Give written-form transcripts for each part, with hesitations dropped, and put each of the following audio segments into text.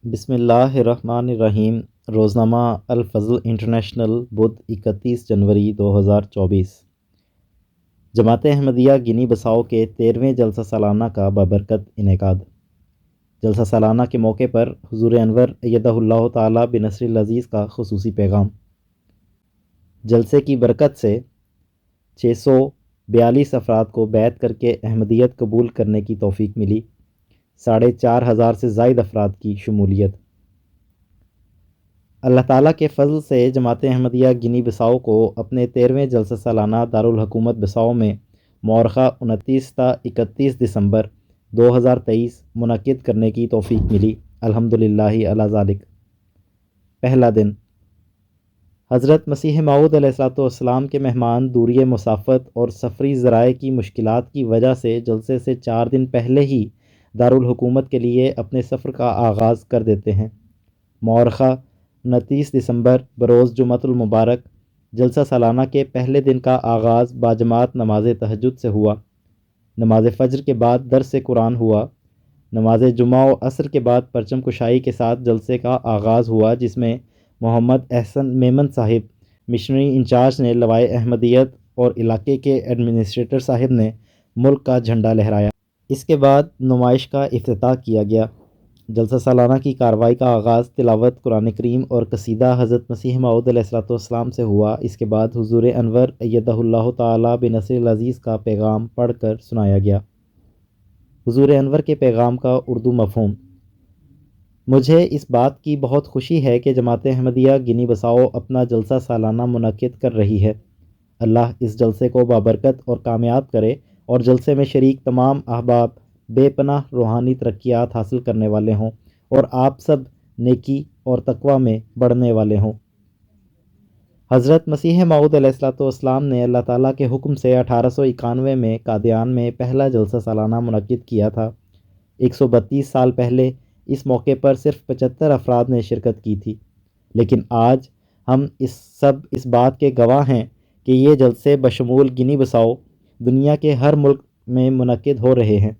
بسم اللہ الرحمن الرحیم۔ روزنامہ الفضل انٹرنیشنل، بدھ 31 جنوری 2024۔ جماعت احمدیہ گنی بساؤ کے 13ویں جلسہ سالانہ کا بابرکت انعقاد۔ جلسہ سالانہ کے موقع پر حضور انور ایدہ اللہ تعالیٰ بنصر العزیز کا خصوصی پیغام۔ جلسے کی برکت سے 642 افراد کو بیعت کر کے احمدیت قبول کرنے کی توفیق ملی۔ 4,500 سے زائد افراد کی شمولیت۔ اللہ تعالیٰ کے فضل سے جماعت احمدیہ گنی بساؤ کو اپنے 13ویں جلسہ سالانہ دارالحکومت بساؤ میں مورخہ 29 تا 31 دسمبر 2023 منعقد کرنے کی توفیق ملی۔ الحمدللہ علی ذالک۔ پہلا دن، حضرت مسیح موعود علیہ السلام کے مہمان دوری مسافت اور سفری ذرائع کی مشکلات کی وجہ سے جلسے سے 4 دن پہلے ہی دارالحکومت کے لیے اپنے سفر کا آغاز کر دیتے ہیں۔ مورخہ 29 دسمبر بروز جمعۃ المبارک، جلسہ سالانہ کے پہلے دن کا آغاز باجماعت نماز تہجد سے ہوا۔ نماز فجر کے بعد درس قرآن ہوا۔ نماز جمعہ و عصر کے بعد پرچم کشائی کے ساتھ جلسے کا آغاز ہوا، جس میں محمد احسن میمن صاحب مشنری انچارج نے لوائے احمدیت اور علاقے کے ایڈمنسٹریٹر صاحب نے ملک کا جھنڈا لہرایا۔ اس کے بعد نمائش کا افتتاح کیا گیا۔ جلسہ سالانہ کی کارروائی کا آغاز تلاوت قرآن کریم اور قصیدہ حضرت مسیح موعود علیہ السلام سے ہوا۔ اس کے بعد حضور انور ایدہ اللہ تعالیٰ بنصر العزیز کا پیغام پڑھ کر سنایا گیا۔ حضور انور کے پیغام کا اردو مفہوم۔ مجھے اس بات کی بہت خوشی ہے کہ جماعت احمدیہ گنی بساؤ اپنا جلسہ سالانہ منعقد کر رہی ہے۔ اللہ اس جلسے کو بابرکت اور کامیاب کرے اور جلسے میں شریک تمام احباب بے پناہ روحانی ترقیات حاصل کرنے والے ہوں اور آپ سب نیکی اور تقوی میں بڑھنے والے ہوں۔ حضرت مسیح موعود علیہ السلام نے اللہ تعالیٰ کے حکم سے 1891 میں قادیان میں پہلا جلسہ سالانہ منعقد کیا تھا۔ 132 سال پہلے اس موقع پر صرف 75 افراد نے شرکت کی تھی، لیکن آج ہم اس بات کے گواہ ہیں کہ یہ جلسے بشمول گنی بساؤ دنیا کے ہر ملک میں منعقد ہو رہے ہیں،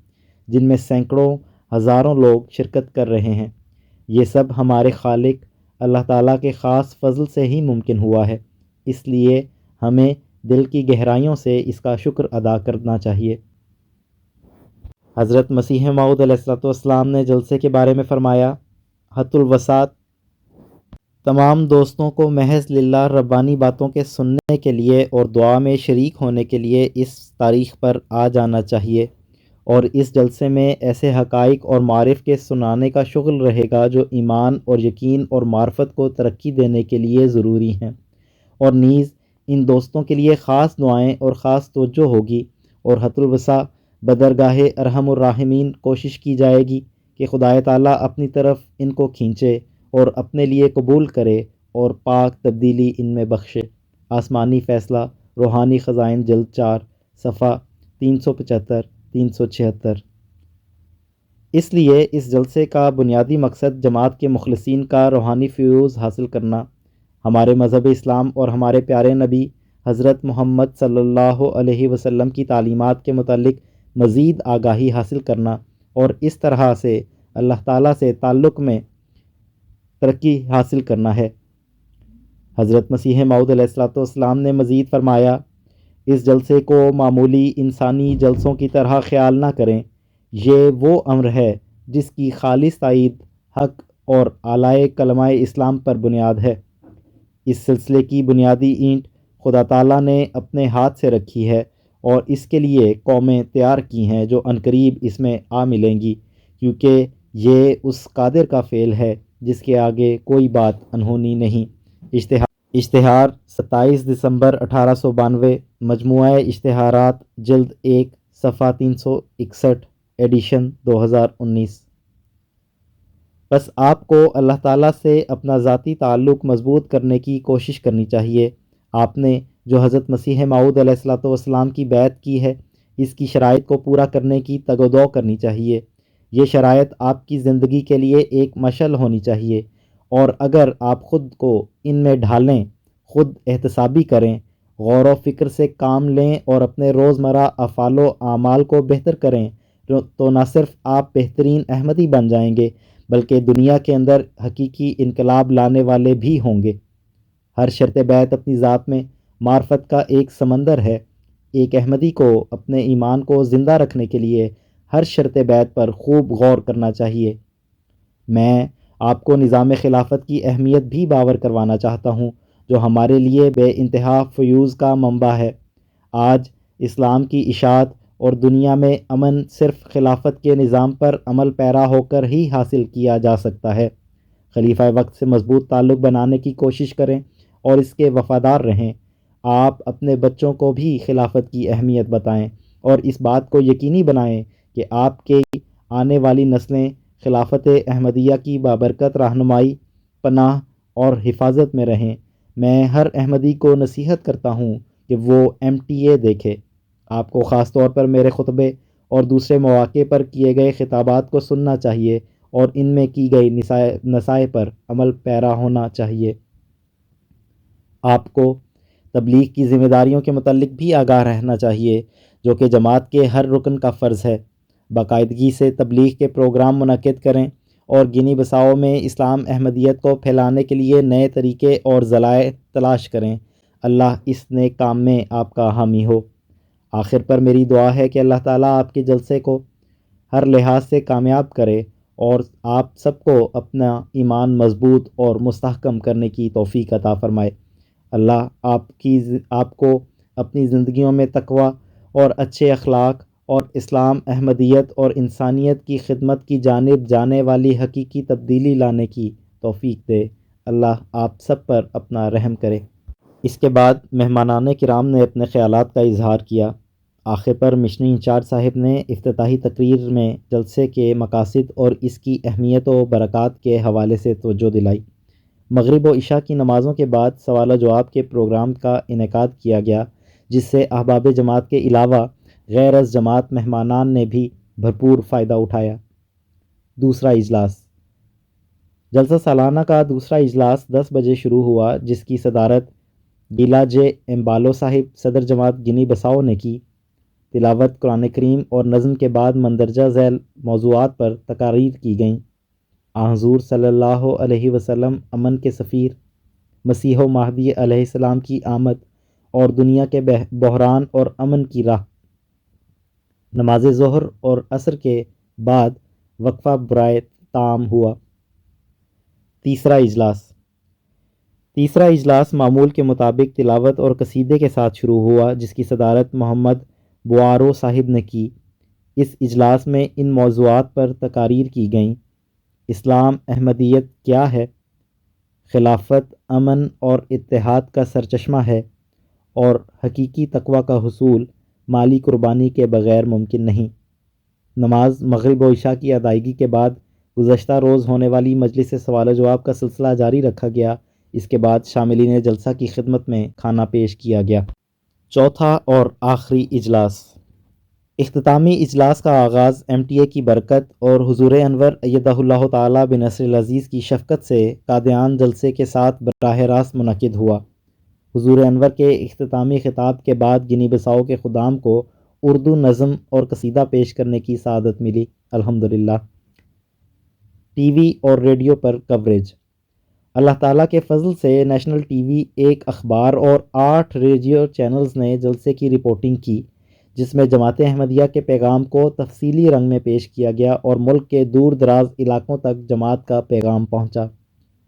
جن میں سینکڑوں ہزاروں لوگ شرکت کر رہے ہیں۔ یہ سب ہمارے خالق اللہ تعالیٰ کے خاص فضل سے ہی ممکن ہوا ہے، اس لیے ہمیں دل کی گہرائیوں سے اس کا شکر ادا کرنا چاہیے۔ حضرت مسیح موعود علیہ السلام نے جلسے کے بارے میں فرمایا، حت الوسعت تمام دوستوں کو محض للہ ربانی باتوں کے سننے کے لیے اور دعا میں شریک ہونے کے لیے اس تاریخ پر آ جانا چاہیے، اور اس جلسے میں ایسے حقائق اور معارف کے سنانے کا شغل رہے گا جو ایمان اور یقین اور معرفت کو ترقی دینے کے لیے ضروری ہیں، اور نیز ان دوستوں کے لیے خاص دعائیں اور خاص توجہ ہوگی، اور حت الوسع بدرگاہ ارحم الراحمین کوشش کی جائے گی کہ خدائے تعالیٰ اپنی طرف ان کو کھینچے اور اپنے لیے قبول کرے اور پاک تبدیلی ان میں بخشے۔ آسمانی فیصلہ، روحانی خزائن، جلد 4، صفحہ 375-376۔ اس لیے اس جلسے کا بنیادی مقصد جماعت کے مخلصین کا روحانی فیوز حاصل کرنا، ہمارے مذہب اسلام اور ہمارے پیارے نبی حضرت محمد صلی اللہ علیہ وسلم کی تعلیمات کے متعلق مزید آگاہی حاصل کرنا، اور اس طرح سے اللہ تعالیٰ سے تعلق میں ترقی حاصل کرنا ہے۔ حضرت مسیح موعود علیہ السلام نے مزید فرمایا، اس جلسے کو معمولی انسانی جلسوں کی طرح خیال نہ کریں، یہ وہ امر ہے جس کی خالص تائید حق اور اعلی کلمہ اسلام پر بنیاد ہے۔ اس سلسلے کی بنیادی اینٹ خدا تعالیٰ نے اپنے ہاتھ سے رکھی ہے، اور اس کے لیے قومیں تیار کی ہیں جو عنقریب اس میں آ ملیں گی، کیونکہ یہ اس قادر کا فعل ہے جس کے آگے کوئی بات انہونی نہیں۔ اشتہار 27 دسمبر 1892، مجموعہ اشتہارات، جلد 1، صفحہ 361، ایڈیشن 2019۔ بس آپ کو اللہ تعالیٰ سے اپنا ذاتی تعلق مضبوط کرنے کی کوشش کرنی چاہیے۔ آپ نے جو حضرت مسیح موعود علیہ السلام کی بیعت کی ہے، اس کی شرائط کو پورا کرنے کی تگ و دو کرنی چاہیے۔ یہ شرائط آپ کی زندگی کے لیے ایک مشعل ہونی چاہیے، اور اگر آپ خود کو ان میں ڈھالیں، خود احتسابی کریں، غور و فکر سے کام لیں اور اپنے روزمرہ افعال و اعمال کو بہتر کریں، تو نہ صرف آپ بہترین احمدی بن جائیں گے بلکہ دنیا کے اندر حقیقی انقلاب لانے والے بھی ہوں گے۔ ہر شرط بیعت اپنی ذات میں معرفت کا ایک سمندر ہے۔ ایک احمدی کو اپنے ایمان کو زندہ رکھنے کے لیے ہر شرط بیعت پر خوب غور کرنا چاہیے۔ میں آپ کو نظام خلافت کی اہمیت بھی باور کروانا چاہتا ہوں، جو ہمارے لیے بے انتہا فیوز کا منبع ہے۔ آج اسلام کی اشاعت اور دنیا میں امن صرف خلافت کے نظام پر عمل پیرا ہو کر ہی حاصل کیا جا سکتا ہے۔ خلیفہ وقت سے مضبوط تعلق بنانے کی کوشش کریں اور اس کے وفادار رہیں۔ آپ اپنے بچوں کو بھی خلافت کی اہمیت بتائیں اور اس بات کو یقینی بنائیں کہ آپ کی آنے والی نسلیں خلافت احمدیہ کی بابرکت رہنمائی، پناہ اور حفاظت میں رہیں۔ میں ہر احمدی کو نصیحت کرتا ہوں کہ وہ MTA دیکھے۔ آپ کو خاص طور پر میرے خطبے اور دوسرے مواقع پر کیے گئے خطابات کو سننا چاہیے اور ان میں کی گئی نصائح پر عمل پیرا ہونا چاہیے۔ آپ کو تبلیغ کی ذمہ داریوں کے متعلق بھی آگاہ رہنا چاہیے، جو کہ جماعت کے ہر رکن کا فرض ہے۔ باقاعدگی سے تبلیغ کے پروگرام منعقد کریں اور گنی بساؤ میں اسلام احمدیت کو پھیلانے کے لیے نئے طریقے اور ذرائع تلاش کریں۔ اللہ اس نیک کام میں آپ کا حامی ہو۔ آخر پر میری دعا ہے کہ اللہ تعالیٰ آپ کے جلسے کو ہر لحاظ سے کامیاب کرے اور آپ سب کو اپنا ایمان مضبوط اور مستحکم کرنے کی توفیق عطا فرمائے۔ اللہ آپ کو اپنی زندگیوں میں تقوی اور اچھے اخلاق اور اسلام احمدیت اور انسانیت کی خدمت کی جانب جانے والی حقیقی تبدیلی لانے کی توفیق دے۔ اللہ آپ سب پر اپنا رحم کرے۔ اس کے بعد مہمانان کرام نے اپنے خیالات کا اظہار کیا۔ آخر پر مشنری انچارج صاحب نے افتتاحی تقریر میں جلسے کے مقاصد اور اس کی اہمیت و برکات کے حوالے سے توجہ دلائی۔ مغرب و عشاء کی نمازوں کے بعد سوال و جواب کے پروگرام کا انعقاد کیا گیا، جس سے احباب جماعت کے علاوہ غیر از جماعت مہمانان نے بھی بھرپور فائدہ اٹھایا۔ دوسرا اجلاس۔ جلسہ سالانہ کا دوسرا اجلاس 10 بجے شروع ہوا، جس کی صدارت گیلا جے ایمبالو صاحب صدر جماعت گنی بساؤ نے کی۔ تلاوت قرآن کریم اور نظم کے بعد مندرجہ ذیل موضوعات پر تقاریر کی گئیں۔ حضور صلی اللہ علیہ وسلم امن کے سفیر، مسیح و مہدی علیہ السلام کی آمد اور دنیا کے بحران اور امن کی راہ۔ نماز ظہر اور عصر کے بعد وقفہ برائے طعام ہوا۔ تیسرا اجلاس معمول کے مطابق تلاوت اور قصیدے کے ساتھ شروع ہوا، جس کی صدارت محمد بوارو صاحب نے کی۔ اس اجلاس میں ان موضوعات پر تقاریر کی گئیں: اسلام احمدیت کیا ہے؟ خلافت امن اور اتحاد کا سرچشمہ ہے اور حقیقی تقوی کا حصول مالی قربانی کے بغیر ممکن نہیں۔ نماز مغرب و عشاء کی ادائیگی کے بعد گزشتہ روز ہونے والی مجلس سوال و جواب کا سلسلہ جاری رکھا گیا۔ اس کے بعد شاملین جلسہ کی خدمت میں کھانا پیش کیا گیا۔ چوتھا اور آخری اجلاس۔ اختتامی اجلاس کا آغاز MTA کی برکت اور حضور انور ایدہ اللہ تعالیٰ بنصر العزیز کی شفقت سے قادیان جلسے کے ساتھ براہ راست منعقد ہوا۔ حضور انور کے اختتامی خطاب کے بعد گنی بساؤ کے خدام کو اردو نظم اور قصیدہ پیش کرنے کی سعادت ملی۔ الحمدللہ۔ ٹی وی اور ریڈیو پر کوریج۔ اللہ تعالیٰ کے فضل سے نیشنل ٹی وی، ایک اخبار اور 8 ریڈیو چینلز نے جلسے کی رپورٹنگ کی، جس میں جماعت احمدیہ کے پیغام کو تفصیلی رنگ میں پیش کیا گیا اور ملک کے دور دراز علاقوں تک جماعت کا پیغام پہنچا۔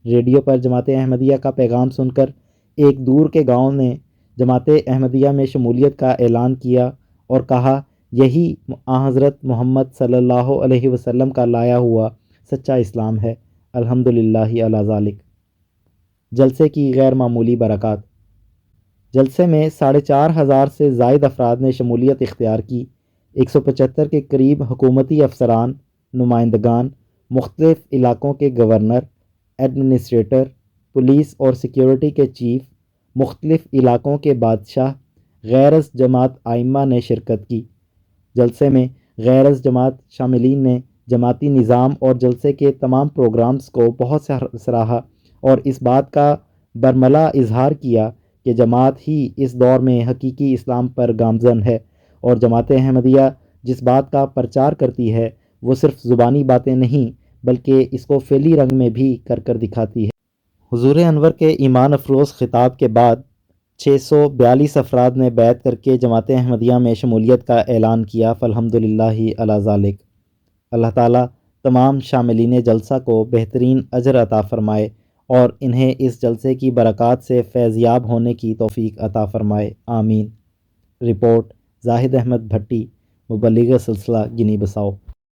ریڈیو پر جماعت احمدیہ کا پیغام سن کر ایک دور کے گاؤں نے جماعت احمدیہ میں شمولیت کا اعلان کیا اور کہا، یہی حضرت محمد صلی اللہ علیہ وسلم کا لایا ہوا سچا اسلام ہے۔ الحمدللہ علی ذالک۔ جلسے کی غیر معمولی برکات۔ جلسے میں 4,500 سے زائد افراد نے شمولیت اختیار کی۔ 175 کے قریب حکومتی افسران، نمائندگان، مختلف علاقوں کے گورنر، ایڈمنسٹریٹر، پولیس اور سیکیورٹی کے چیف، مختلف علاقوں کے بادشاہ، غیر از جماعت ائمہ نے شرکت کی۔ جلسے میں غیر از جماعت شاملین نے جماعتی نظام اور جلسے کے تمام پروگرامز کو بہت سراہا اور اس بات کا برملا اظہار کیا کہ جماعت ہی اس دور میں حقیقی اسلام پر گامزن ہے اور جماعت احمدیہ جس بات کا پرچار کرتی ہے وہ صرف زبانی باتیں نہیں بلکہ اس کو فعلی رنگ میں بھی کر دکھاتی ہے۔ حضور انور کے ایمان افروز خطاب کے بعد 642 افراد نے بیعت کر کے جماعت احمدیہ میں شمولیت کا اعلان کیا۔ فالحمدللہ علی ذالک۔ اللہ تعالیٰ تمام شاملین جلسہ کو بہترین اجر عطا فرمائے اور انہیں اس جلسے کی برکات سے فیضیاب ہونے کی توفیق عطا فرمائے، آمین۔ رپورٹ زاہد احمد بھٹی، مبلغ سلسلہ گنی بساؤ۔